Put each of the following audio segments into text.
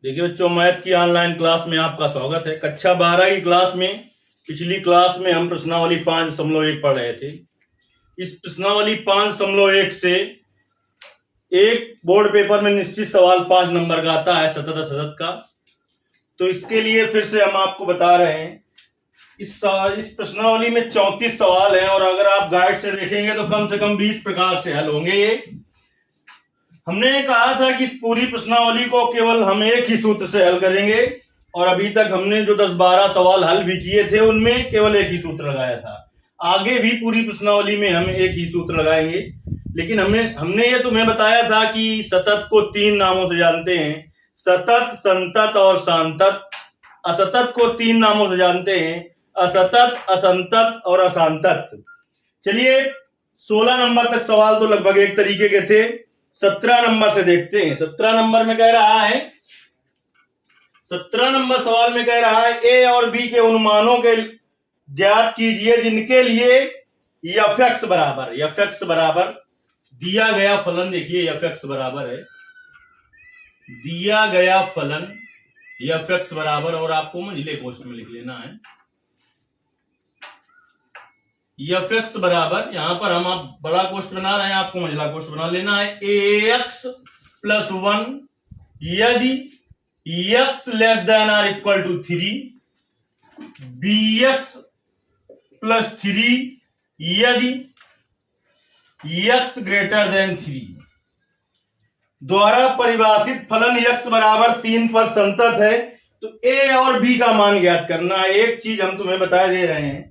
देखिए बच्चों, मैथ की ऑनलाइन क्लास में आपका स्वागत है। कक्षा 12 की क्लास में पिछली क्लास में हम प्रश्नावली 5.1 पढ़ रहे थे। इस प्रश्नावली 5.1 से एक बोर्ड पेपर में निश्चित सवाल 5 नंबर का आता है, सतत असतत का। तो इसके लिए फिर से हम आपको बता रहे हैं, इस प्रश्नावली में 34 सवाल हैं और अगर आप गाइड से देखेंगे तो कम से कम 20 प्रकार से हल होंगे। ये हमने कहा था कि इस पूरी प्रश्नावली को केवल हम एक ही सूत्र से हल करेंगे और अभी तक हमने जो 10-12 सवाल हल भी किए थे उनमें केवल एक ही सूत्र लगाया था। आगे भी पूरी प्रश्नावली में हम एक ही सूत्र लगाएंगे, लेकिन हमने ये तुम्हें बताया था कि सतत को 3 नामों से जानते हैं, सतत, संतत और सांतत। असतत को 3 नामों से जानते हैं, असतत, असंतत और असांतत। चलिए 16 नंबर तक सवाल तो लगभग एक तरीके के थे। 17 नंबर से देखते हैं। 17 नंबर में कह रहा है, 17 नंबर सवाल में कह रहा है, ए और बी के अनुमानों के ज्ञात कीजिए जिनके लिए f(x) बराबर दिया गया फलन। देखिए f(x) बराबर है, दिया गया फलन f(x) बराबर, और आपको मंझले कोष्ठ में लिख लेना है f(x) बराबर, यहां पर हम आप बड़ा कोष्ठ बना रहे हैं, आपको मंझला कोष्ठ बना लेना है। ax + 1 यदि x ≤ 3, bx + 3 यदि x > 3 द्वारा परिभाषित फलन x बराबर 3 पर संतत है। तो a और b का मान ज्ञात करना है। एक चीज हम तुम्हें बता दे रहे हैं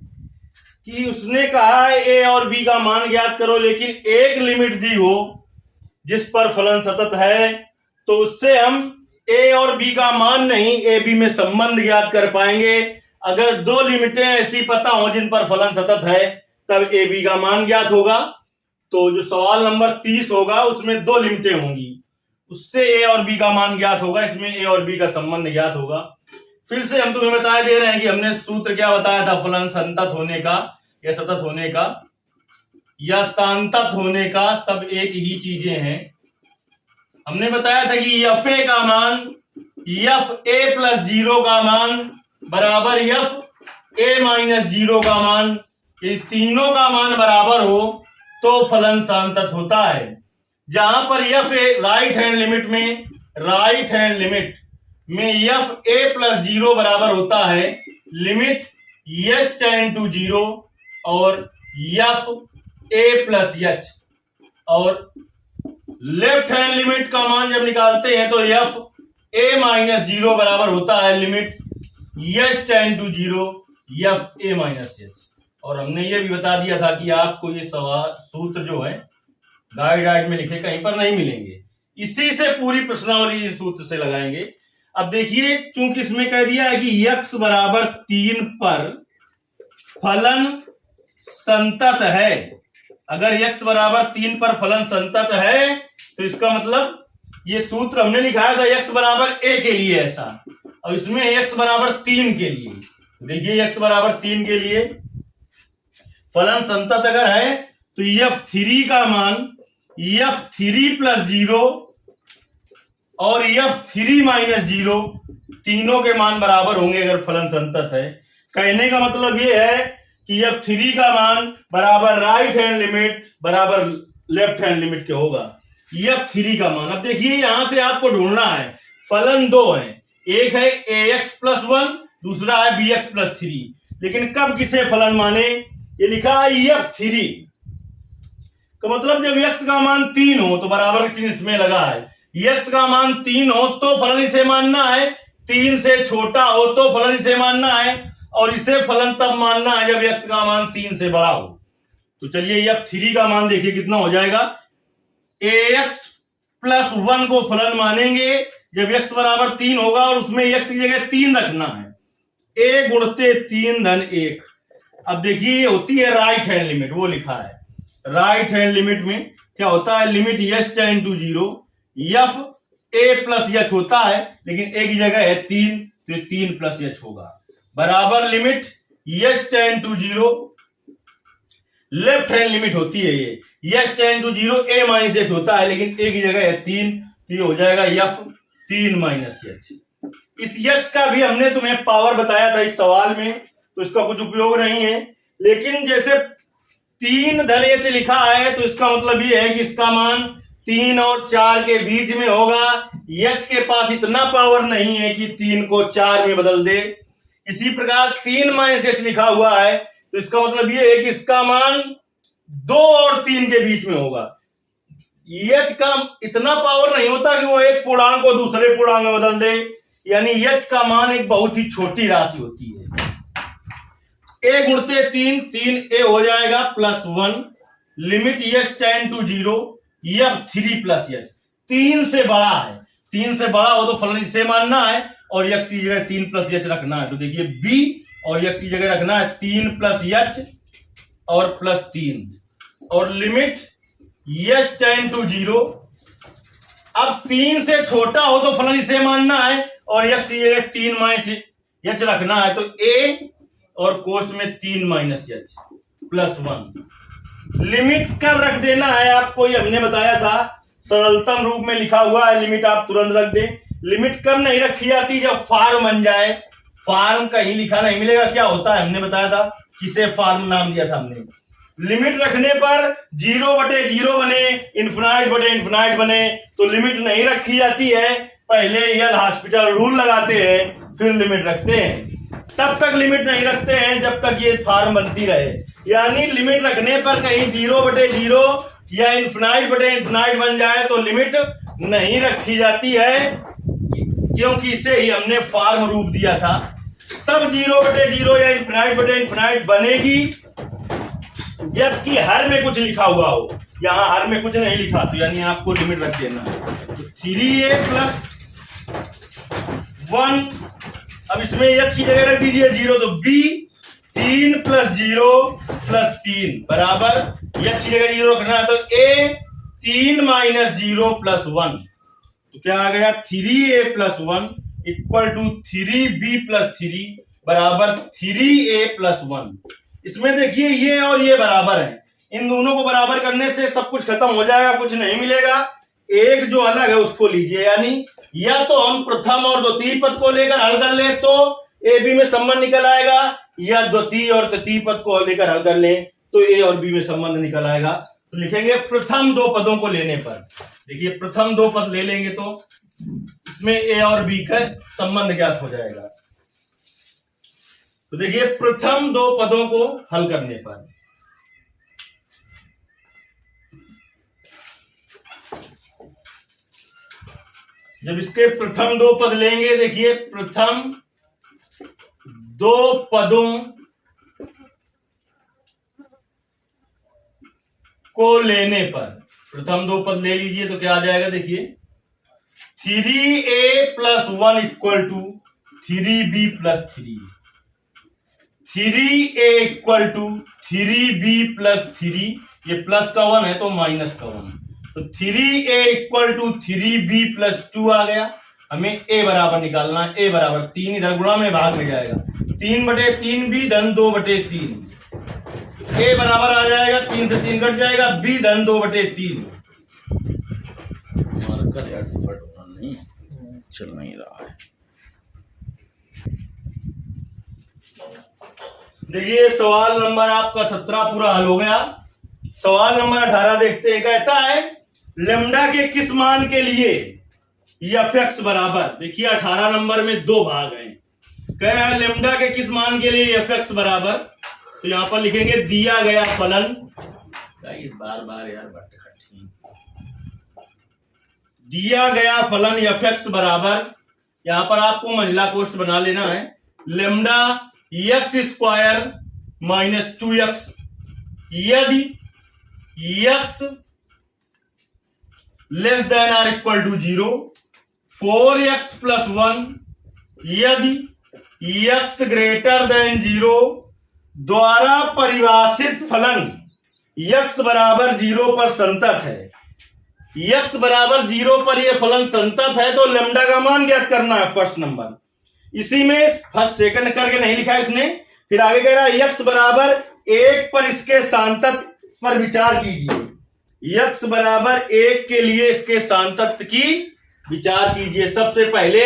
कि उसने कहा है ए और बी का मान ज्ञात करो, लेकिन एक लिमिट दी हो जिस पर फलन सतत है, तो उससे हम ए और बी का मान नहीं, ए बी में संबंध ज्ञात कर पाएंगे। अगर 2 लिमिटें ऐसी पता हो जिन पर फलन सतत है, तब ए बी का मान ज्ञात होगा। तो जो सवाल नंबर 30 होगा उसमें 2 लिमिटें होंगी, उससे ए और बी का मान ज्ञात होगा, इसमें ए और बी का संबंध ज्ञात होगा। फिर से हम तुम्हें बता दे रहे हैं कि हमने सूत्र क्या बताया था फलन संतत होने का या सतत होने का या सांतत होने का, सब एक ही चीजें हैं। हमने बताया था कि fa का मान fa + 0 का मान बराबर fa - 0 का मान, ये तीनों का मान बराबर हो तो फलन सांतत होता है। जहां पर fa राइट हैंड लिमिट में fa + 0 बराबर होता है लिमिट s → 0 और fa + h, और लेफ्ट हैंड लिमिट का मान जब निकालते हैं तो fa - 0 बराबर होता है लिमिट s → 0 fa - h। और हमने ये भी बता दिया था कि आपको ये सवाल सूत्र जो है गाइड में लिखे कहीं पर नहीं मिलेंगे, इसी से पूरी प्रश्नावली इस सूत्र से लगाएंगे। अब देखिए, चूंकि इसमें कह दिया है कि x बराबर 3 पर फलन संतत है, अगर x बराबर 3 पर फलन संतत है तो इसका मतलब ये सूत्र हमने लिखाया था x बराबर a के लिए ऐसा, और इसमें x बराबर 3 के लिए। देखिए x बराबर 3 के लिए फलन संतत अगर है तो f3 का मान f3 + 0 और f3 - 0 तीनों के मान बराबर होंगे अगर फलन संतत है। कहने का मतलब ये है कि f3 का मान बराबर राइट हैंड लिमिट बराबर लेफ्ट हैंड लिमिट के होगा f3 का मान। अब देखिए यहां से आपको ढूंढना है, फलन 2 है, एक है ax + 1, दूसरा है bx + 3, लेकिन कब किसे फलन माने, ये लिखा है f3 का मतलब जब x का मान 3 हो तो बराबर चिन्ह इसमें लगा है, x का मान 3 हो तो फलन इसे मानना है, 3 से छोटा हो तो फलन इसे मानना है, और इसे फलन तब मानना है जब x का मान 3 से बड़ा हो। तो चलिए f3 का मान देखिए कितना हो जाएगा, ax + 1 को फलन मानेंगे जब x बराबर 3 होगा और उसमें x की जगह 3 रखना है, a × 3 = 1। अब देखिए होती है राइट हैंड लिमिट, वो लिखा है राइट हैंड लिमिट में क्या होता है, लिमिट s → 0 fa + h होता है, लेकिन a की जगह है 3 तो ये 3 + h होगा बराबर limit s → 0, left hand limit होती है ये s → 0 a - h होता है, लेकिन a की जगह है 3 तो ये हो जाएगा f 3 माइनस एच। इस एच का भी हमने तुम्हें पावर बताया था इस सवाल में, तो इसका कुछ उपयोग नहीं है। लेकिन जैसे 3 धन एच लिखा है तो इसका मतलब ये है कि इसका मान 3 और 4 के बीच में होगा। एच के पास इतना पावर नहीं है कि 3 को 4 में बदल दे। इसी प्रकार 3 माइनस एच लिखा हुआ है तो इसका मतलब ये है कि इसका मान 2 और 3 के बीच में होगा। एच का इतना पावर नहीं होता कि वो एक पूर्णांक को दूसरे पूर्णांक में बदल दे, यानी एच का मान एक बहुत ही छोटी राशि होती है। ए गुणते 3, 3a हो जाएगा +1, limit h tend to 0 f 3 plus h. 3 से बड़ा है, 3 से बड़ा हो तो फलन इसे मानना है और एक्स की जगह 3 प्लस एच रखना है। तो देखिए बी और एक्स की जगह रखना है 3 प्लस एच और +3 और लिमिट एच टेंड टू 0। अब 3 से छोटा हो तो फलन इसे मानना है और एक्स की जगह 3 माइनस एच रखना है। तो ए और कोष्ट में 3 माइनस एच +1। लिमिट कब रख देना है आपको ये हमने बताया था, सरलतम रूप में लिखा हुआ है, लिमिट आप तुरंत रख दें। लिमिट कब नहीं रखी जाती, जब फॉर्म बन जाए। फॉर्म कहीं लिखा नहीं मिलेगा, क्या होता है हमने बताया था, किसे फॉर्म नाम दिया था हमने। लिमिट रखने पर 0/0 बने, इन्फिनाइट बने, तो लिमिट नहीं रखी जाती है। पहले एल हॉस्पिटल रूल लगाते हैं फिर लिमिट रखते हैं। तब तक लिमिट नहीं रखते हैं जब तक ये फॉर्म बनती रहे। यानी लिमिट रखने पर कहीं 0/0 या इन्फिनाइट बन जाए तो लिमिट नहीं रखी जाती है, क्योंकि इसे ही हमने फॉर्म रूप दिया था। तब 0/0 या इन्फिनाइट बनेगी जबकि हर में कुछ लिखा हुआ हो। यहां हर में कुछ नहीं लिखा तो यानी आपको लिमिट रख देना है। तो 3a + 1, अब इसमें एच की जगह रख दीजिए 0, तो b 3 + 0 + 3 बराबर एच की जगह 0 रखना है तो a 3 - 0 + 1। तो क्या आ गया 3a + 1 = 3b + 3 बराबर 3a + 1। इसमें देखिए ये और ये बराबर है, इन दोनों को बराबर करने से सब कुछ खत्म हो जाएगा, कुछ नहीं मिलेगा। एक जो अलग है उसको लीजिए, यानी या तो हम प्रथम और द्वितीय पद को लेकर हल कर लें तो ए बी में संबंध निकल आएगा, या द्वितीय और तृतीय पद को लेकर हल कर लें तो ए और बी में संबंध निकल आएगा। तो लिखेंगे प्रथम 2 पदों को लेने पर, देखिए प्रथम 2 पद ले लेंगे तो इसमें ए और बी का संबंध ज्ञात हो जाएगा। तो देखिए प्रथम 2 पदों को हल करने पर जब इसके प्रथम 2 पद लेंगे, देखिए प्रथम 2 पदों को लेने पर, प्रथम 2 पद ले लीजिए तो क्या आ जाएगा, देखिए 3a + 1 = 3b + 3, 3a = 3b + 3, ये प्लस का 1 है तो माइनस का 1, तो 3a = 3b + 2 आ गया। हमें a बराबर निकालना है, a बराबर 3 इधर गुणा में भाग में जाएगा, 3/3b धन 2/3, a बराबर आ जाएगा 3 से 3 कट जाएगा, b धन 2/3। नहीं चल नहीं रहा है। देखिए सवाल नंबर आपका 17 पूरा हल हो गया। सवाल नंबर 18 देखते हैं। कहता है लैम्डा के किस मान के लिए f(x) बराबर, देखिए 18 नंबर में 2 भाग हैं। कह रहा है लैम्डा के किस मान के लिए f(x) बराबर, तो यहां पर लिखेंगे दिया गया फलन, बार यार दिया गया फलन f(x) बराबर, यहां पर आपको महिला कोष्ठ बना लेना है, लैम्डा x² - 2x यदि x < 0, 4x + 1 यदि x < 0 द्वारा परिभाषित फलन x बराबर 0 पर संतत है। x बराबर 0 पर यह फलन संतत है तो लैम्डा का मान ज्ञात करना है फर्स्ट नंबर। इसी में फर्स्ट सेकंड करके नहीं लिखा है इसने। फिर आगे कह रहा है x बराबर 1 पर इसके सांतत पर विचार कीजिए। x बराबर 1 के लिए इसके सांतत्य की विचार कीजिए। सबसे पहले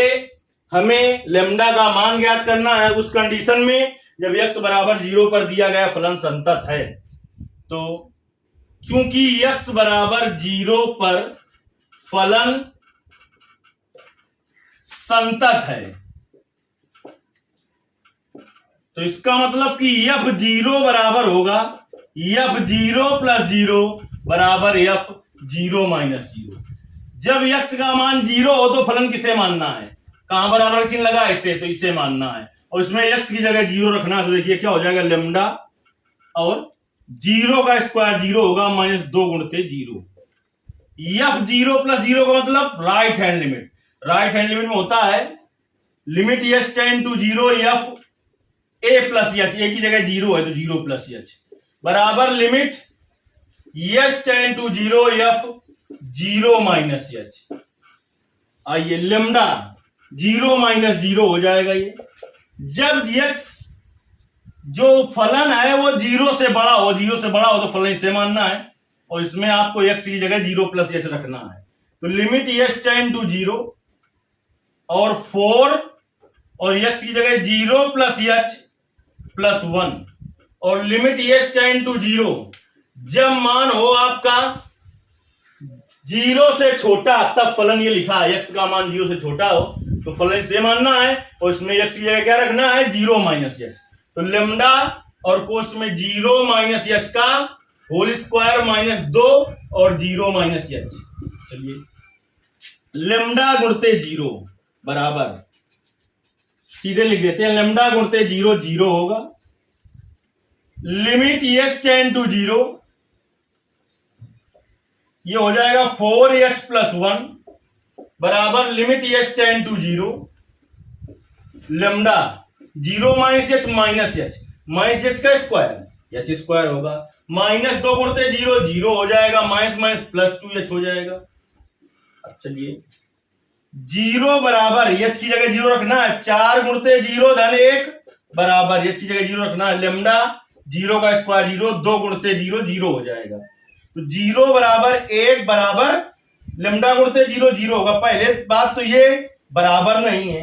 हमें लेम्डा का मान ज्ञात करना है उस कंडीशन में जब x बराबर 0 पर दिया गया फलन संतत है। तो चूंकि x बराबर 0 पर फलन संतत है तो इसका मतलब कि f0 बराबर होगा f0 + 0 बराबर f0 - 0। जब x का मान 0 हो तो फलन किसे मानना है? कहां बराबर चिन्ह लगा? इसे, तो इसे मानना है और इसमें x की जगह 0 रखना है। तो देखिए क्या हो जाएगा, लेम्डा और 0 का स्क्वायर 0 होगा -2 × 0। f0 + 0 का मतलब right hand limit. Right hand limit में होता है limit s tend to 0 f a + h, a की जगह 0 है तो 0 + h बराबर limit s tend to 0 f 0 - h। आइए लेम्डा 0 - 0 हो जाएगा। ये जब x जो फलन है वो 0 से बड़ा हो, 0 से बड़ा हो तो फलन इसे मानना है और इसमें आपको x की जगह 0 + h रखना है। तो लिमिट s टेंड टू 0 और 4 और x की जगह 0 + h + 1 और लिमिट s टेंड टू 0 जब मान हो आपका 0 से छोटा तब फलन ये लिखा है। x का मान 0 से छोटा हो तो फलन से मानना है और इसमें x की जगह क्या रखना है, 0 - h। तो लेम्डा और कोष्ठ में 0 - h का होल स्क्वायर -2 और 0 - h। चलिए लेम्डा गुणते 0 बराबर सीधे लिख देते हैं, लेम्डा गुणते 0 0 होगा। लिमिट s टेंड टू 0 ये हो जाएगा 4h + 1 बराबर limit s tend to 0 lambda 0 - h -h का स्क्वायर h स्क्वायर होगा -2 × 0 0 हो जाएगा +2h हो जाएगा। अब चलिए 0 बराबर h की जगह 0 रखना है, 4 × 0 धन 1 बराबर h की जगह 0 रखना है, लेम्डा 0 का स्क्वायर 0 2 × 0 0 हो जाएगा। तो 0 बराबर 1 बराबर लेम्डा गुणते 0 0 होगा। पहले बात तो ये बराबर नहीं है,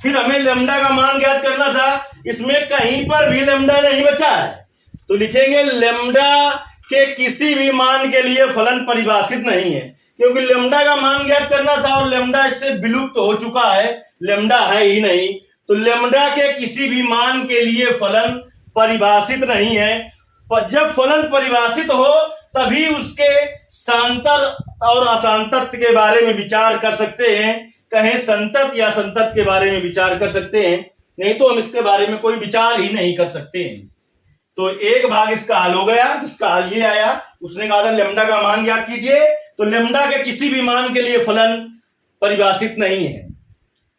फिर हमें लेम्डा का मान ज्ञात करना था, इसमें कहीं पर भी लेम्डा नहीं बचा है तो लिखेंगे लेम्डा के किसी भी मान के लिए फलन परिभाषित नहीं है, क्योंकि लेम्डा का मान ज्ञात करना था और लेम्डा इससे विलुप्त हो चुका है, लेम्डा है ही नहीं। तो लेम्डा के किसी भी मान के लिए फलन परिभाषित नहीं है। जब फलन परिभाषित हो तभी उसके सांतर और असांतत्य के बारे में विचार कर सकते हैं, कहें संतत या संतत के बारे में विचार कर सकते हैं, नहीं तो हम इसके बारे में कोई विचार ही नहीं कर सकते हैं। तो एक भाग इसका हल हो गया, इसका हल ये आया, उसने कहा था लेम्डा का मान ज्ञात कीजिए, तो लेम्डा के किसी भी मान के लिए फलन परिभाषित नहीं है।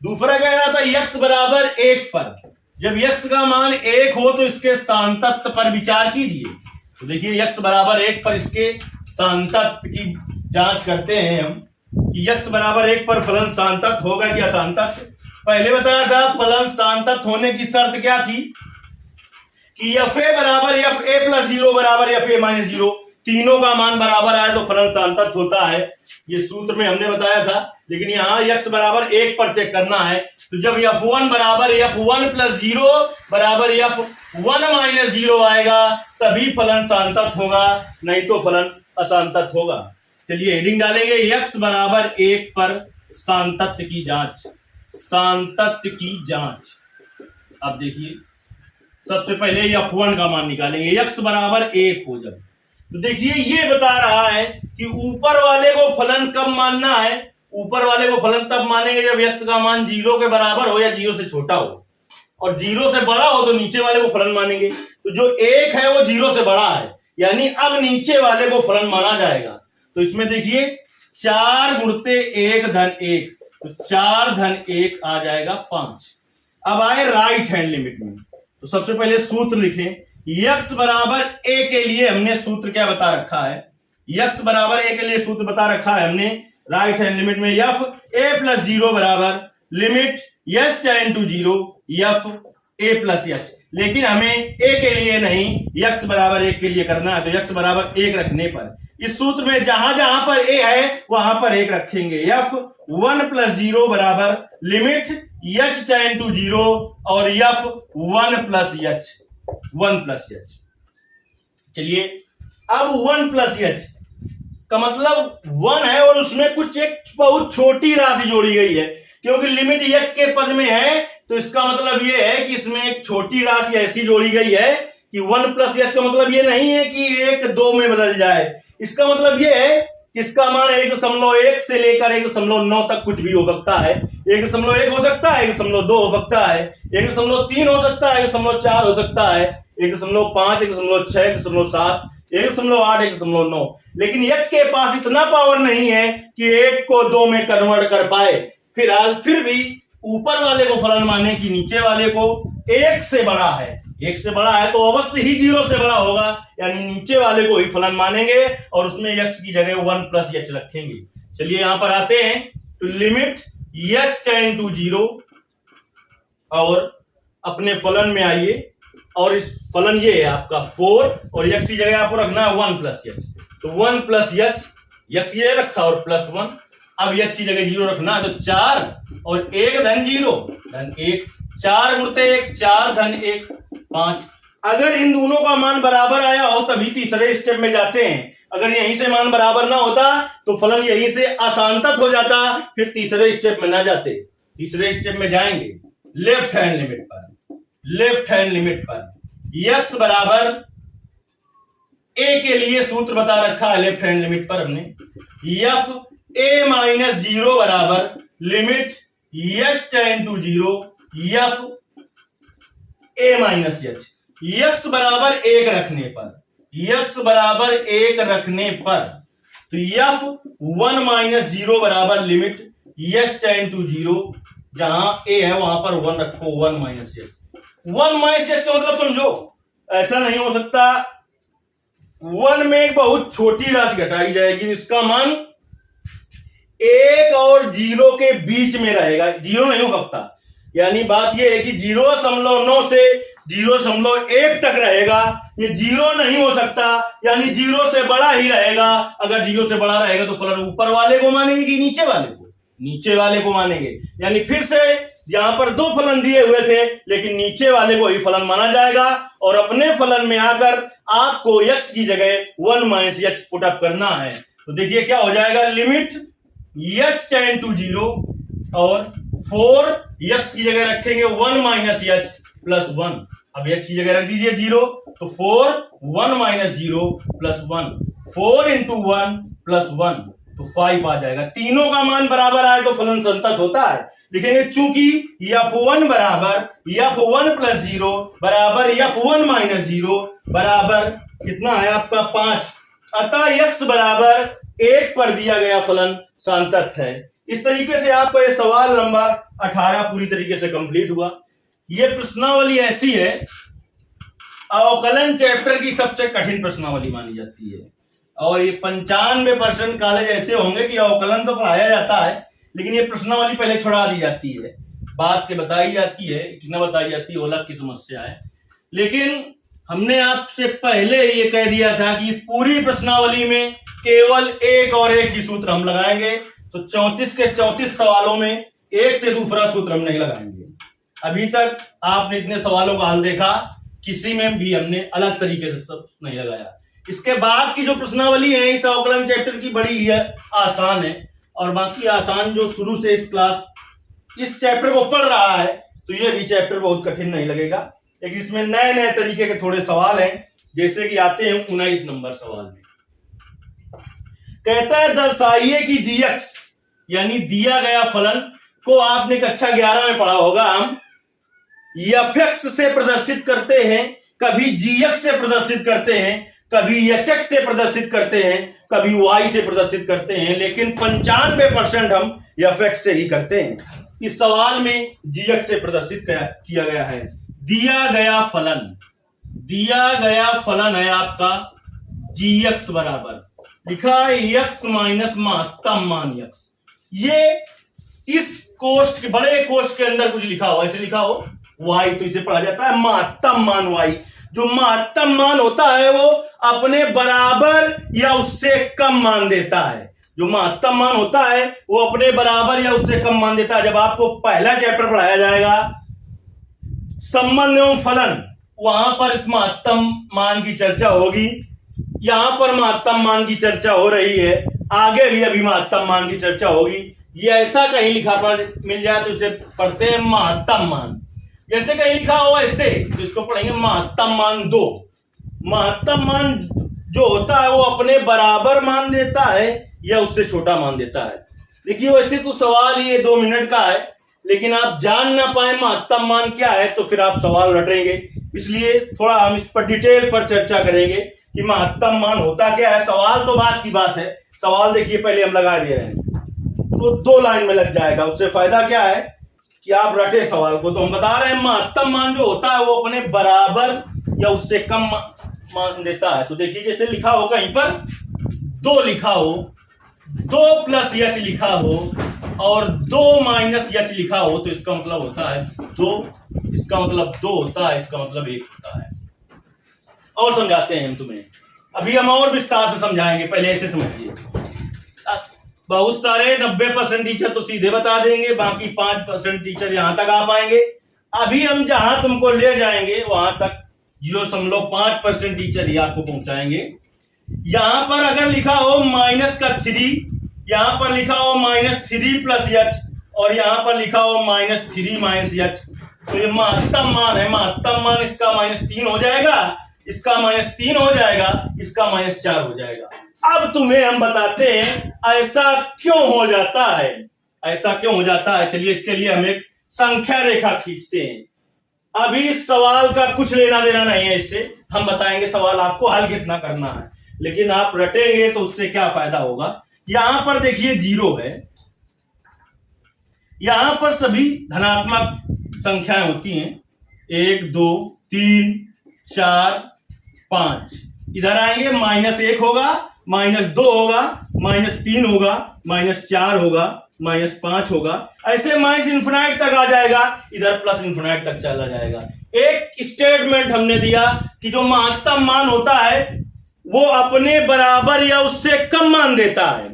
दूसरा कह रहा था x बराबर 1 पर, जब x का मान 1 हो तो इसके सांतत्य पर विचार कीजिए। तो देखिए x बराबर 1 पर इसके सांतत्य की जांच करते हैं हम कि x बराबर 1 पर फलन सांतत्य होगा कि असांतत्य। पहले बताया था फलन सांतत्य होने की शर्त क्या थी कि fa बराबर fa + 0 बराबर fa - 0, तीनों का मान बराबर आए तो फलन सांतत्य होता है। ये सूत्र में हमने बताया था, लेकिन यहाँ x बराबर 1 पर चेक करना है। तो जब f1 बराबर f1 + 0 बराबर f1 - 0 आएगा तभी फलन सांतत्य होगा, नहीं तो फलन असांतत्य होगा। चलिए हेडिंग डालेंगे x बराबर 1 पर सांतत्य की जांच, सांतत्य की जांच। अब देखिए सबसे पहले f1 का मान निकालेंगे, x बराबर 1 हो जब, तो देखिए ये बता रहा है कि ऊपर वाले को फलन कब मानना है, ऊपर वाले को फलन तब मानेंगे जब x का मान 0 के बराबर हो या 0 से छोटा हो, और 0 से बड़ा हो तो नीचे वाले को फलन मानेंगे। तो जो 1 है वो 0 से बड़ा है, यानी अब नीचे वाले को फलन माना जाएगा। तो इसमें देखिए 4 × 1 धन 1, तो 4 धन 1 आ जाएगा 5। अब आए राइट हैंड लिमिट में, तो सबसे पहले सूत्र लिखें, x बराबर a के लिए हमने सूत्र क्या बता रखा है, x बराबर a के लिए सूत्र बता रखा है हमने राइट हैंड लिमिट में f a + 0 बराबर limit s tend to 0 f a + h। लेकिन हमें a के लिए नहीं x बराबर 1 के लिए करना है, तो x बराबर 1 रखने पर इस सूत्र में जहां जहां पर ए है वहां पर 1 रखेंगे। f1 + 0 बराबर लिमिट h टेंड टू 0 और f1 + h। चलिए अब 1 + h का मतलब 1 है और उसमें कुछ एक बहुत छोटी राशि जोड़ी गई है, क्योंकि लिमिट h के पद में है तो इसका मतलब यह है कि इसमें एक छोटी राशि ऐसी जोड़ी गई है कि 1 + h का मतलब ये नहीं है कि 1 2 में बदल जाए। इसका मतलब ये है कि इसका मान 1.1 से लेकर 1.9 तक कुछ भी हो सकता है। 1.1 हो सकता है, 1.2 हो सकता है, 1.3 हो सकता है, 1.4 हो सकता है, 1.5, 1.6, 1.7, 1.8, 1.9। लेकिन h के पास इतना पावर नहीं है कि 1 को 2 में कन्वर्ट कर पाए। फिर भी ऊपर वाले को फलन माने कि नीचे वाले को 1 से बड़ा है। 1 से बड़ा है तो अवश्य ही 0 से बड़ा होगा, यानी नीचे वाले को ही फलन मानेंगे और उसमें x की जगह 1 + h रखेंगे। चलिए यहां पर आते हैं तो लिमिट h टेंड टू 0 और अपने फलन में आइए और इस फलन ये है आपका 4 और x की जगह आपको रखना है 1 + h। तो 1 + h, x ये रखा और +1। अब h की जगह 0 रखना है तो 4 और 1 धन 0 धन 1, 4 गुणित 1 4 धन 1 5। अगर इन दोनों का मान बराबर आया हो तभी तीसरे स्टेप में जाते हैं। अगर यहीं से मान बराबर ना होता तो फलन यहीं से अशांतत हो जाता, फिर तीसरे स्टेप में ना जाते। तीसरे स्टेप में जाएंगे लेफ्ट हैंड लिमिट पर। लेफ्ट हैंड लिमिट पर x बराबर a के लिए सूत्र बता रखा है लेफ्ट हैंड लिमिट पर हमने। f(a - 0) बराबर limit h tend to 0 f(a - h)। x बराबर 1 रखने पर, x बराबर 1 रखने पर तो f(1 - 0) बराबर लिमिट h टेंड टू 0, जहां a है वहां पर 1 रखो, 1 - h। 1 - h का मतलब समझो, ऐसा नहीं हो सकता 1 में एक बहुत छोटी राशि घटाई जाएगी, इसका मान 1 और 0 के बीच में रहेगा, 0 नहीं हो सकता। यानी बात यह है कि 0.9 से 0.1 तक रहेगा, ये 0 नहीं हो सकता, यानी 0 से बड़ा ही रहेगा। अगर 0 से बड़ा रहेगा तो फलन ऊपर वाले को मानेंगे कि नीचे वाले को? नीचे वाले को मानेंगे। यानी फिर से यहां पर 2 फलन दिए हुए थे लेकिन नीचे वाले को ही फलन माना जाएगा और अपने फलन में आकर आपको x की जगह 1 - h पुटअप करना है। तो देखिए क्या हो जाएगा, लिमिट h टेंड टू 0 और 4 x की जगह रखेंगे 1 - h प्लस 1। अब h की जगह रख दीजिए 0 तो 4 1 - 0 प्लस 1, 4 × 1 प्लस 1 तो 5 आ जाएगा। तीनों का मान बराबर आए तो फलन संतत होता है। लिखेंगे चूंकि f1 बराबर f1 + 0 बराबर f1 - 0 बराबर कितना है आपका 5, अतः x बराबर 1 पर दिया गया फलन संतत है। इस तरीके से आपका ये सवाल नंबर 18 पूरी तरीके से कंप्लीट हुआ। ये प्रश्नावली ऐसी है, अवकलन चैप्टर की सबसे कठिन प्रश्नावली मानी जाती है और ये 95% कॉलेज ऐसे होंगे कि अवकलन तो पढ़ाया जाता है लेकिन ये प्रश्नावली पहले छुड़ा दी जाती है, बात के बताई जाती है, कितना बताई जाती है वो अलग की समस्या है। लेकिन हमने आपसे पहले ये कह दिया था कि इस पूरी प्रश्नावली में केवल एक और एक ही सूत्र हम लगाएंगे, तो 34 के 34 सवालों में एक से दूसरा सूत्र हम नहीं लगाएंगे। अभी तक आपने इतने सवालों का हल देखा, किसी में भी हमने अलग तरीके से सब नहीं लगाया। इसके बाद की जो प्रश्नावली है इस अवकलन चैप्टर की बड़ी ही आसान है और बाकी आसान जो शुरू से इस चैप्टर को पढ़ रहा है तो ये भी चैप्टर बहुत कठिन नहीं लगेगा। लेकिन इसमें नए नए तरीके के थोड़े सवाल हैं, जैसे कि आते हैं 19 नंबर सवाल में। कहता है दर्शाइए कि gx यानी दिया गया फलन को आपने कक्षा 11 में पढ़ा होगा, हम fx से प्रदर्शित करते हैं, कभी gx से प्रदर्शित करते हैं, कभी hx से प्रदर्शित करते हैं, कभी y से प्रदर्शित करते हैं, लेकिन 95% हम fx से ही करते हैं। इस सवाल में gx से प्रदर्शित किया गया है। दिया गया फलन है आपका gx बराबर लिखा है x माइनस महत्तम मान x। ये इस कोष्ठ के बड़े कोष्ठ के अंदर कुछ लिखा हो, ऐसे लिखा हो y तो इसे पढ़ा जाता है महत्तम मान y। जो महत्तम मान होता है वो अपने बराबर या उससे कम मान देता है। जो महत्तम मान होता है वो अपने बराबर या उससे कम मान देता है। जब आपको पहला चैप्टर पढ़ाया जाएगा संबंध एवं फलन, वहां पर इस महत्तम मान की चर्चा होगी। यहां पर महत्तम मान की चर्चा हो रही है, आगे भी अभी महत्तम मान की चर्चा होगी। ये ऐसा कहीं लिखा पर मिल जाए तो इसे पढ़ते हैं महत्तम मान। जैसे कहीं लिखा हो ऐसे तो इसको पढ़ेंगे महत्तम मान 2। महत्तम मान जो होता है वो अपने बराबर मान देता है या उससे छोटा मान देता है। देखिए वैसे तो सवाल ये 2 मिनट का है, लेकिन आप जान ना पाए महत्तम मान क्या है तो फिर आप सवाल रटेंगे। इसलिए थोड़ा हम इस पर डिटेल पर चर्चा करेंगे कि महत्तम मान होता क्या है। सवाल तो बात की बात है, सवाल देखिए पहले हम लगा दे रहे हैं तो 2 लाइन में लग जाएगा। उससे फायदा क्या है कि आप रटे सवाल को। तो हम बता रहे हैं महत्तम मान जो होता है वो अपने बराबर या उससे कम मान देता है। तो देखिए जैसे लिखा हो कहीं पर 2 लिखा हो, 2 प्लस एच लिखा हो और 2 माइनस एच लिखा हो तो इसका मतलब होता है 2, इसका मतलब 2 होता है, इसका मतलब 1 होता है। और समझाते हैं हम तुम्हें, अभी हम और विस्तार से समझाएंगे, पहले ऐसे समझिए। बहुत सारे 90% टीचर तो सीधे बता देंगे, बाकी 5% टीचर यहां तक आ पाएंगे। अभी हम जहां तुमको ले जाएंगे वहां तक 0.5% टीचर ही आपको पहुंचाएंगे। यहां पर अगर लिखा हो माइनस का 3, यहां पर लिखा हो -3 प्लस एच और यहां पर लिखा हो -3 माइनस एच, तो ये महत्तम मान है। महत्तम मान इसका -3 हो जाएगा, इसका -3 हो जाएगा, इसका -4 हो जाएगा। अब तुम्हें हम बताते हैं ऐसा क्यों हो जाता है, ऐसा क्यों हो जाता है। चलिए इसके लिए हम एक संख्या रेखा खींचते हैं। अभी इस सवाल का कुछ लेना देना नहीं है इससे, हम बताएंगे सवाल आपको हल कितना करना है, लेकिन आप रटेंगे तो उससे क्या फायदा होगा। यहां पर देखिए 0 है, यहां पर सभी धनात्मक संख्याएं होती हैं, 1 2 3 4 5। इधर आएंगे -1 होगा, -2 होगा, -3 होगा, -4 होगा, -5 होगा, ऐसे -इन्फिनाइट तक आ जाएगा, इधर +इन्फिनाइट तक चला जाएगा। एक स्टेटमेंट हमने दिया कि जो महत्तम मान होता है वो अपने बराबर या उससे कम मान देता है।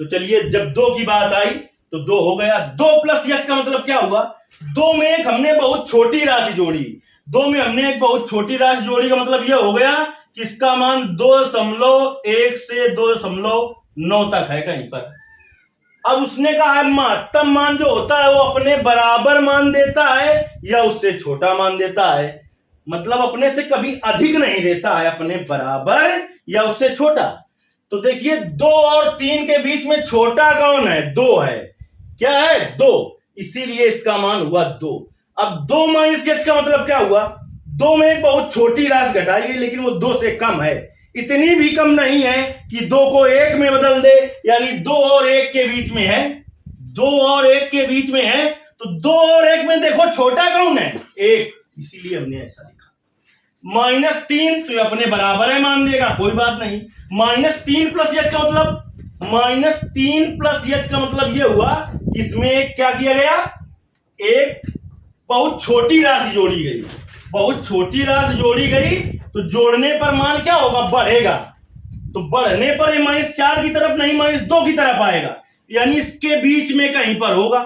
तो चलिए जब 2 की बात आई तो 2 हो गया। 2 प्लस एच का मतलब क्या हुआ, 2 में एक हमने बहुत छोटी राशि जोड़ी, 2 में हमने एक बहुत छोटी राशि जोड़ी का मतलब यह हो गया कि इसका मान 2.1 से 2.9 तक है कहीं पर। अब उसने कहा है महत्तम मान जो होता है वो अपने बराबर मान देता है या उससे छोटा मान देता है, मतलब अपने से कभी अधिक नहीं देता है, अपने बराबर या उससे छोटा। तो देखिए 2 और 3 के बीच में छोटा कौन है, 2 है। क्या है, 2, इसीलिए इसका मान हुआ 2। अब 2 माइनस एच का मतलब क्या हुआ, 2 में एक बहुत छोटी राशि घटाई गई लेकिन वो 2 से कम है, इतनी भी कम नहीं है कि 2 को 1 में बदल दे, यानी 2 और 1 के बीच में है, 2 और 1 के बीच में है। तो 2 और 1 में देखो छोटा कौन है, 1, इसीलिए हमने ऐसा लिखा। -3 तो अपने बराबर है मान देगा, कोई बात नहीं। -3 प्लस एच का मतलब, -3 प्लस एच का मतलब यह हुआ कि इसमें क्या किया गया, एक बहुत छोटी राशि जोड़ी गई, बहुत छोटी राशि जोड़ी गई तो जोड़ने पर मान क्या होगा, बढ़ेगा। तो बढ़ने पर ये -4 की तरफ नहीं -2 की तरफ आएगा, यानी इसके बीच में कहीं पर होगा।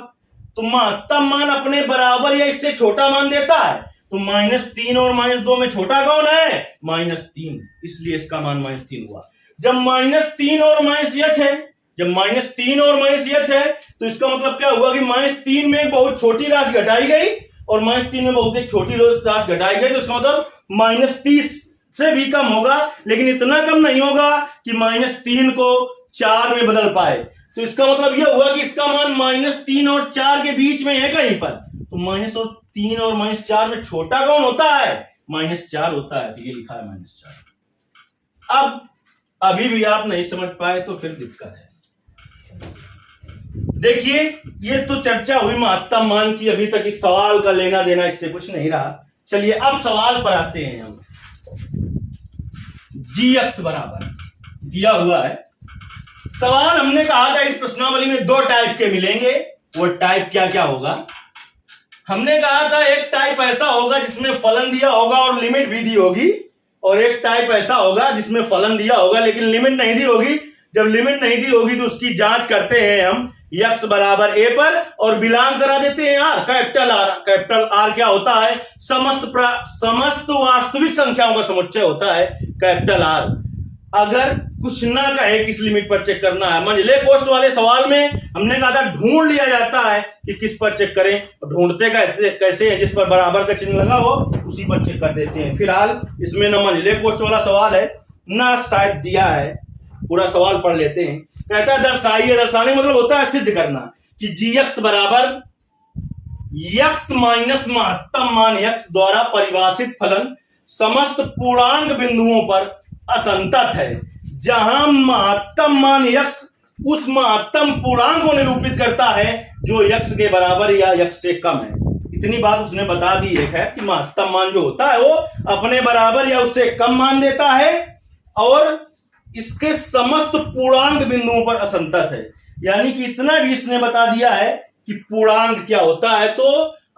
तो महत्तम मान अपने बराबर या इससे छोटा मान देता है। तो -3 और -2 में छोटा कौन है, -3, इसलिए इसका मान -3 हुआ। जब -3 और -h है, जब -3 और -h है तो इसका मतलब क्या हुआ कि -3 में एक बहुत छोटी राशि घटाई गई और -3 में बहुत एक छोटी राशि घटाई गई, तो इसका मतलब -30 से भी कम होगा, लेकिन इतना कम नहीं होगा कि -3 को 4 में बदल पाए। तो इसका मतलब यह हुआ कि इसका मान -3 और 4 के बीच में है कहीं पर। तो -3 और -4 में छोटा कौन होता है, -4 होता है, तो ये लिखा है -4। अब अभी भी आप नहीं समझ पाए तो फिर दिक्कत है। देखिए ये तो चर्चा हुई महत्तम मान की, अभी तक इस सवाल का लेना देना इससे कुछ नहीं रहा। चलिए अब सवाल पर आते हैं हम। gx बराबर दिया हुआ है सवाल, हमने कहा था इस प्रश्नावली में 2 टाइप के मिलेंगे। वो टाइप क्या क्या होगा हमने कहा था एक टाइप ऐसा होगा जिसमें फलन दिया होगा और लिमिट भी दी होगी, और एक टाइप ऐसा होगा जिसमें फलन दिया होगा लेकिन लिमिट नहीं दी होगी। जब लिमिट नहीं दी होगी तो उसकी जांच करते हैं हम x बराबर a पर और बिलोंग करा देते हैं r, capital R. Capital R क्या होता है? समस्त वास्तविक संख्याओं का समुच्चय होता है कैपिटल आर। अगर कुछ ना कहे किस लिमिट पर चेक करना है, मंझले पोस्ट वाले सवाल में हमने कहा था ढूंढ लिया जाता है कि किस पर चेक करें, ढूंढते कैसे हैं? जिस पर बराबर का चिन्ह लगा हो उसी पर चेक कर देते हैं। फिलहाल इसमें न मंझले पोस्ट वाला सवाल है ना शायद दिया है, पूरा सवाल पढ़ लेते हैं। कहता है दर्शाइए, दर्शाने मतलब होता है सिद्ध करना कि gx बराबर x माइनस महत्तम मान x द्वारा परिभाषित फलन समस्त पूर्णांक बिंदुओं पर असंतत है, जहां महत्तम मान x उस महत्तम पूर्णांक को निरूपित करता है जो x के बराबर या x से कम है। इतनी बात उसने बता दी एक है कि महत्तम मान जो होता है वो अपने बराबर या उससे कम मान देता है और इसके समस्त पूर्णांक बिंदुओं पर असंतत है। यानी कि इतना भी इसने बता दिया है कि पूर्णांक क्या होता है। तो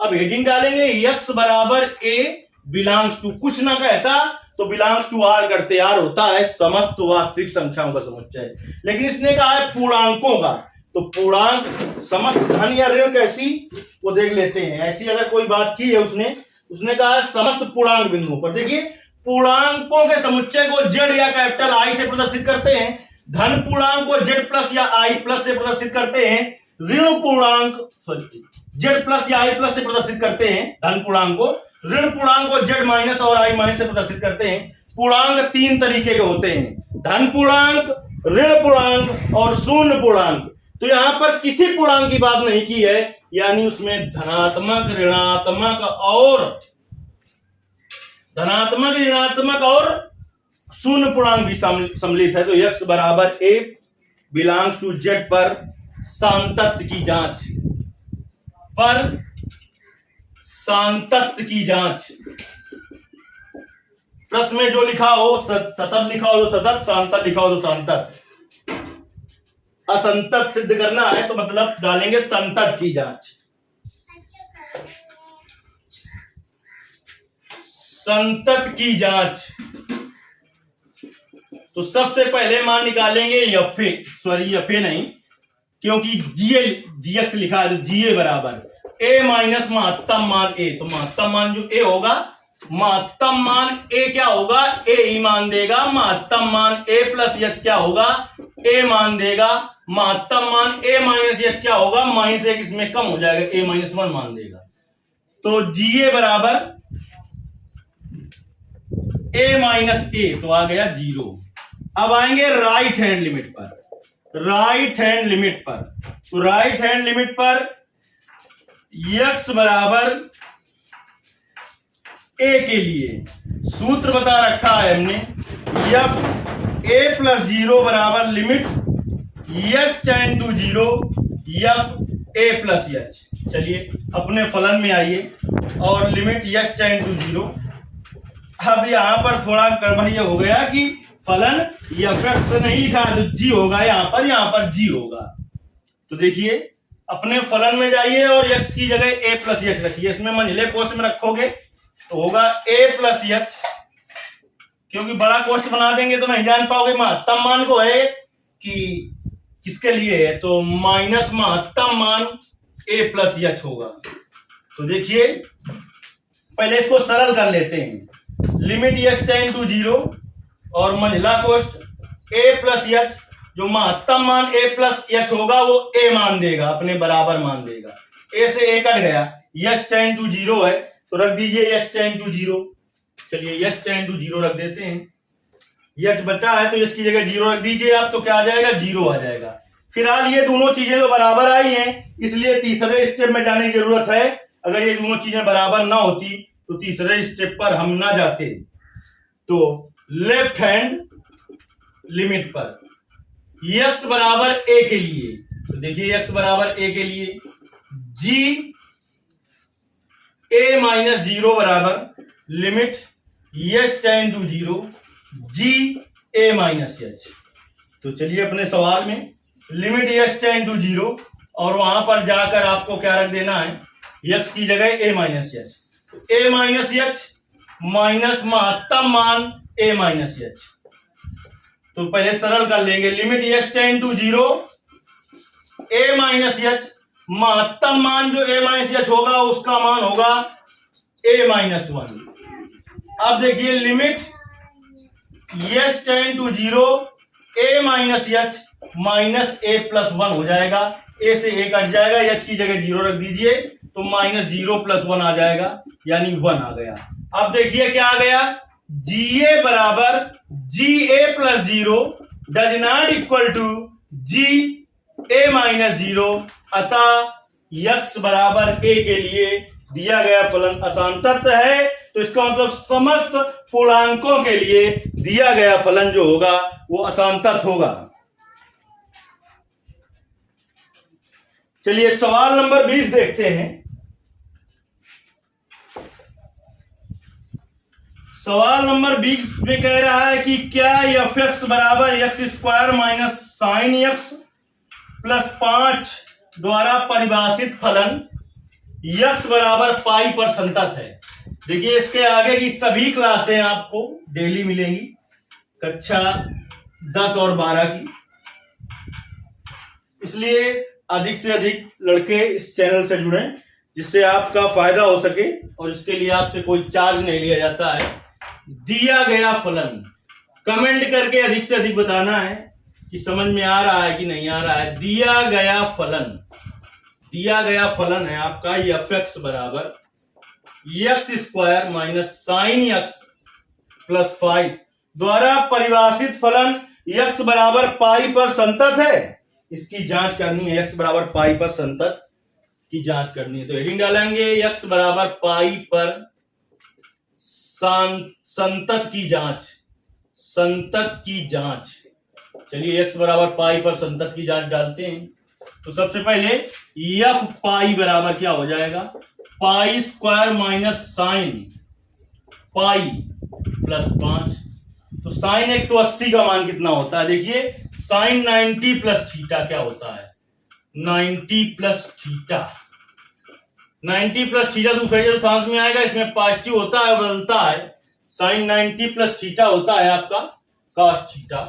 अब हेडिंग डालेंगे x बराबर a बिलोंग्स टू, कुछ ना कहता तो बिलोंग्स टू आर करते, आर होता है समस्त वास्तविक संख्याओं का समुच्चय। लेकिन इसने कहा है पूर्णांकों का, तो पूर्णांक समस्त धन या ऋण कैसी वो देख लेते हैं। ऐसी अगर कोई बात की है उसने कहा है समस्त पूर्णांक बिंदुओं पर। देखिए पूर्णांकों के समुच्चय को z या कैपिटल I से प्रदर्शित करते हैं, धन पूर्णांक को z प्लस या I प्लस से प्रदर्शित करते हैं, ऋण पूर्णांक z प्लस या I प्लस से प्रदर्शित करते हैं धन पूर्णांक को, ऋण पूर्णांक को z माइनस और I माइनस से प्रदर्शित करते हैं। पूर्णांक तीन तरीके के होते हैं, धन पूर्णांक, ऋण पूर्णांक और शून्य पूर्णांक। तो यहां पर किसी पूर्णांक की बात नहीं की है, यानी उसमें धनात्मक, ऋणात्मक और शून्य पूर्णांक भी सम्मिलित है। तो x बराबर a बिलोंग्स टू z पर सांतत्य की जांच, प्रश्न में जो लिखा हो सतत लिखा हो तो सतत, सांतत लिखा हो तो सांतत। असंतत सिद्ध करना है तो मतलब डालेंगे संतत की जांच। संतत की जांच, तो सबसे पहले मान निकालेंगे एफ नहीं, क्योंकि जीएक्स लिखा है तो जीए बराबर ए माइनस महत्तम मान ए। तो महत्तम मान जो ए होगा, महत्तम मान ए क्या होगा? ए ही मान देगा। महत्तम मान ए प्लस एच क्या होगा? ए मान देगा। महत्तम मान ए माइनस एच क्या होगा? माइनस एक इसमें कम हो जाएगा, ए माइनस वन मान देगा। तो जीए बराबर ए माइनस ए, तो आ गया 0। अब आएंगे राइट हैंड लिमिट पर। तो राइट हैंड लिमिट पर x बराबर a के लिए सूत्र बता रखा है हमने, f a प्लस 0 बराबर limit s tend to 0 f a plus h। चलिए अपने फलन में आइए और लिमिट s टेंड टू 0। अब यहां पर थोड़ा गड़बड़ ये हो गया कि फलन f(x) नहीं लिखा है तो g होगा, यहां पर g होगा। तो देखिए अपने फलन में जाइए और x की जगह a प्लस h रखिए। इसमें मंझले कोष्ठ में रखोगे तो होगा a प्लस h, क्योंकि बड़ा कोष्ठ बना देंगे तो नहीं जान पाओगे महत्तम मान को है कि किसके लिए है, तो माइनस महत्तम मान a प्लस h होगा। तो देखिए पहले इसको सरल कर लेते हैं। लिमिट s टेंड टू 0 और मंझला कोष्ठ a प्लस h, जो महत्तम मान a प्लस h होगा वो a मान देगा, अपने बराबर मान देगा। a से a कट गया, s टेंड टू 0 है तो रख दीजिए s टेंड टू 0। चलिए s टेंड टू 0 रख देते हैं, h बचा है तो h की जगह 0 रख दीजिए आप, तो क्या आ जाएगा? 0 आ जाएगा। फिलहाल ये दोनों चीजें तो बराबर आई हैं, इसलिए तीसरे स्टेप में जाने की जरूरत है। अगर ये दोनों चीजें बराबर ना होती तो तीसरे स्टेप पर हम ना जाते। तो लेफ्ट हैंड लिमिट पर x बराबर a के लिए, तो देखिए x बराबर a के लिए g a माइनस 0 बराबर limit s tend to 0 g a minus h। तो चलिए अपने सवाल में लिमिट s टेंड टू 0 और वहां पर जाकर आपको क्या रख देना है? यक्स की जगह ए माइनस एच, ए माइनस एच माइनस महत्तम मान ए माइनस एच। तो पहले सरल कर लेंगे, limit h tend to 0 a minus h, महत्तम मान जो ए माइनस एच होगा उसका मान होगा ए माइनस 1। अब देखिए limit h tend to 0 a minus h minus a plus 1 हो जाएगा, ए से ए कट जाएगा, एच की जगह 0 रख दीजिए तो माइनस 0 प्लस 1 आ जाएगा, यानी 1 आ गया। अब देखिए क्या आ गया, जी ए बराबर G A plus 0 does not equal to G A minus 0, अतः यक्स बराबर ए के लिए दिया गया फलन असांतत्य है। तो इसका मतलब समस्त पूर्णांकों के लिए दिया गया फलन जो होगा वो असांतत्य होगा। चलिए सवाल नंबर 20 देखते हैं। सवाल नंबर 20 में कह रहा है कि क्या एफ एक्स बराबर x square minus sine x plus 5 द्वारा परिभाषित फलन यक्स बराबर पाई पर संतत है। देखिए इसके आगे की सभी क्लासें आपको डेली मिलेंगी, कक्षा 10 और 12 की, इसलिए अधिक से अधिक लड़के इस चैनल से जुड़ें जिससे आपका फायदा हो सके, और इसके लिए आपसे कोई चार्ज नहीं लिया जाता है। दिया गया फलन कमेंट करके अधिक से अधिक बताना है कि समझ में आ रहा है कि नहीं आ रहा है। दिया गया फलन है आपका एफ एक्स बराबर x square minus sine x plus 5 द्वारा परिभाषित फलन एक्स बराबर पाई पर संतत है। इसकी जांच करनी है, एक्स बराबर पाई पर संतत की जांच करनी है। तो हेडिंग डालेंगे एक्स बराबर पाई पर संतत की जांच। चलिए एक्स बराबर पाई पर संतत की जांच डालते हैं। तो सबसे पहले एफ पाई बराबर क्या हो जाएगा, pi square minus sine pi plus 5। तो साइन 180 का मान कितना होता है, देखिए साइन 90 प्लस थीटा क्या होता है, 90 प्लस थीटा। 90 प्लस थीटा दूसरे चतुर्थांश में आएगा, इसमें पॉजिटिव होता है, बदलता है। साइन 90 प्लस थीटा होता है आपका cos theta,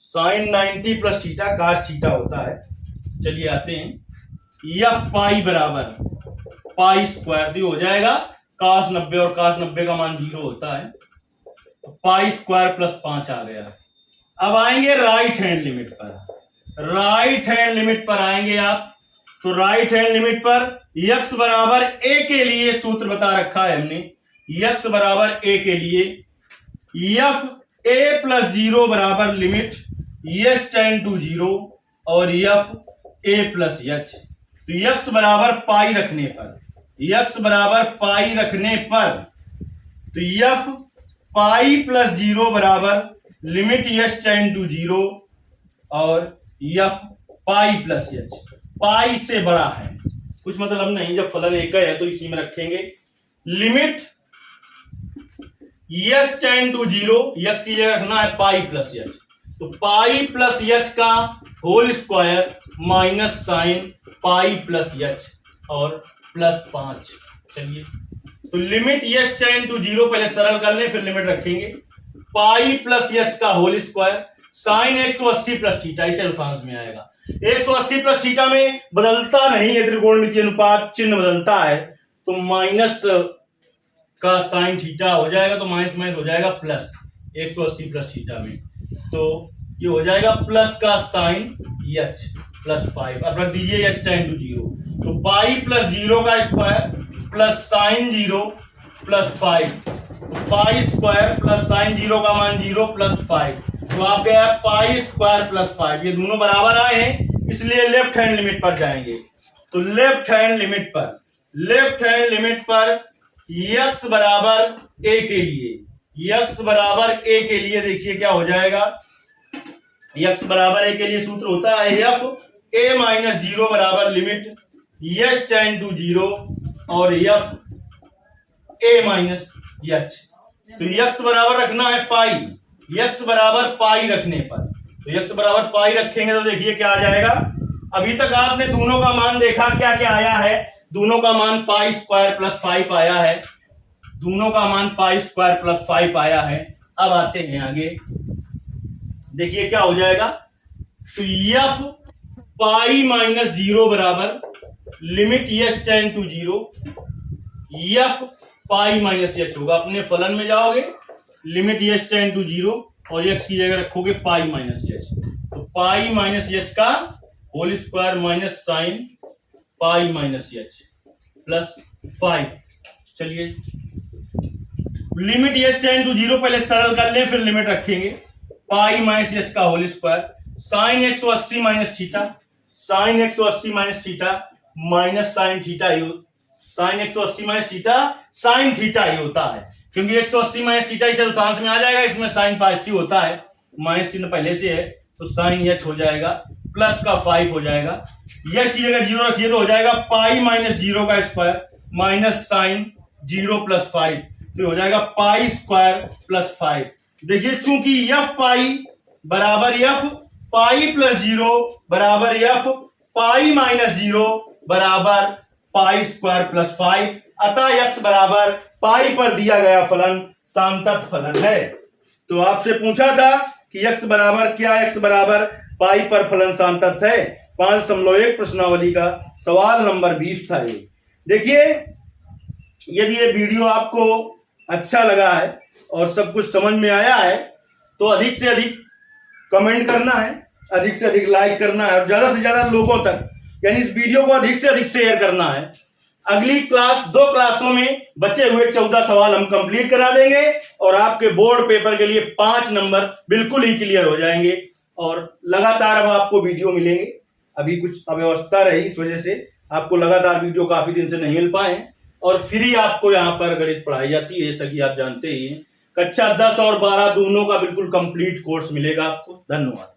sine 90 plus theta cos theta होता है। चलिए आते हैं, यह पाई बराबर पाई स्क्वायर दी हो जाएगा, कॉस 90 और कॉस 90 का मान 0 होता है, तो पाई स्क्वायर प्लस 5 आ गया। अब आएंगे राइट हैंड लिमिट पर। राइट हैंड लिमिट पर आएंगे आप, तो राइट हैंड लिमिट पर यक्स बराबर ए के लिए सूत्र बता रखा है हमने, यक्स बराबर ए के लिए एफ ए प्लस 0 बराबर लिमिट एच टेंड टू 0 और एफ ए प्लस एच। तो यक्स बराबर पाई रखने पर, यक्स बराबर पाई रखने पर तो एफ पाई प्लस 0 बराबर लिमिट एच टेंड टू 0 और एफ पाई प्लस एच। पाई से बड़ा है, कुछ मतलब नहीं, जब फलन एक है तो इसी में रखेंगे। Limit h tend to 0, x की जगह रखना है पाई प्लस एच, तो पाई प्लस एच का whole square minus sine pi plus h और प्लस 5। चलिए तो लिमिट एच टेंड टू 0 पहले सरल कर लें, फिर लिमिट रखेंगे। पाई प्लस एच का whole square sine 180 plus theta, इसे चतुर्थांश में आएगा। 180 प्लस थीटा में बदलता नहीं है, त्रिकोणमितीय अनुपात चिन्ह बदलता है, तो माइनस का साइन थीटा हो जाएगा, तो माइनस माइनस हो जाएगा प्लस 180 प्लस थीटा में, तो ये हो जाएगा प्लस का साइन एच प्लस 5। अब रख दीजिए एच टेंड टू 0, तो पाई प्लस 0 का square plus sign 0 plus 5, pi square plus sign 0 का मान 0 प्लस 5, तो आप गया पाई स्क्वायर प्लस 5। ये दोनों बराबर आए हैं, इसलिए लेफ्ट हैंड लिमिट पर जाएंगे। तो लेफ्ट हैंड लिमिट पर यक्स बराबर ए के लिए, यक्स बराबर ए के लिए देखिए क्या हो जाएगा, यक्स बराबर ए के लिए सूत्र होता है एफ ए माइनस 0 बराबर लिमिट एच टेंड टू 0 और एफ ए माइनस एच। तो यक्स बराबर रखना है पाई, यक्स बराबर पाई रखने पर, तो यक्स बराबर पाई रखेंगे तो देखिए क्या आ जाएगा। अभी तक आपने दोनों का मान देखा, क्या क्या आया है, दोनों का मान पाई स्क्वायर प्लस 5 आया है, दोनों का मान पाई स्क्वायर प्लस 5 आया है। अब आते हैं आगे, देखिए क्या हो जाएगा, तो एफ पाई माइनस 0 बराबर limit h tend to 0 f pi minus h होगा। अपने फलन में जाओगे, लिमिट एच टेंड टू 0 और एक्स की जगह रखोगे पाई माइनस एच, तो पाई माइनस एच का whole square minus sine pi minus h plus 5। चलिए लिमिट एच टेंड टू 0 पहले सरल कर लें, फिर लिमिट रखेंगे। पाई माइनस एच का whole square sine 180 minus theta, sine 180 minus theta minus sine theta, sine 180 minus theta sine theta ही होता है, क्योंकि 180 माइनस थीटा इस चतुर्थांश में आ जाएगा, इसमें साइन पॉजिटिव होता है, माइनस चिन्ह पहले से है, तो साइन एच हो जाएगा प्लस का 5 हो जाएगा। एच की जगह 0 रखिए तो हो जाएगा पाई माइनस 0 का स्क्वायर माइनस साइन 0 प्लस 5, तो हो जाएगा पाई स्क्वायर प्लस 5। देखिए चूंकि एफ पाई बराबर एफ पाई प्लस 0 बराबर एफ पाई माइनस 0 बराबर पाई स्क्वायर प्लस 5, अतः एक्स बराबर पाई पर दिया गया फलन सांतत फलन है। तो आपसे पूछा था कि एक्स बराबर क्या, एक्स बराबर पाई पर फलन सांतत है। 5.1 प्रश्नावली का सवाल नंबर 20 था ये। देखिए यदि ये वीडियो आपको अच्छा लगा है और सब कुछ समझ में आया है तो अधिक से अधिक कमेंट करना है, अधिक से अधिक लाइक करना है और ज्यादा से ज्यादा लोगों तक, यानी इस वीडियो को अधिक से अधिक शेयर करना है। अगली क्लास 2 क्लासों में बचे हुए 14 सवाल हम कंप्लीट करा देंगे और आपके बोर्ड पेपर के लिए 5 नंबर बिल्कुल ही क्लियर हो जाएंगे और लगातार अब आपको वीडियो मिलेंगे। अभी कुछ अव्यवस्था रही, इस वजह से आपको लगातार वीडियो काफी दिन से नहीं मिल पाए और फ्री आपको यहाँ पर गणित पढ़ाई जाती है, जैसा कि आप जानते ही हैं। कक्षा 10 और 12 दोनों का बिल्कुल कंप्लीट कोर्स मिलेगा आपको। धन्यवाद।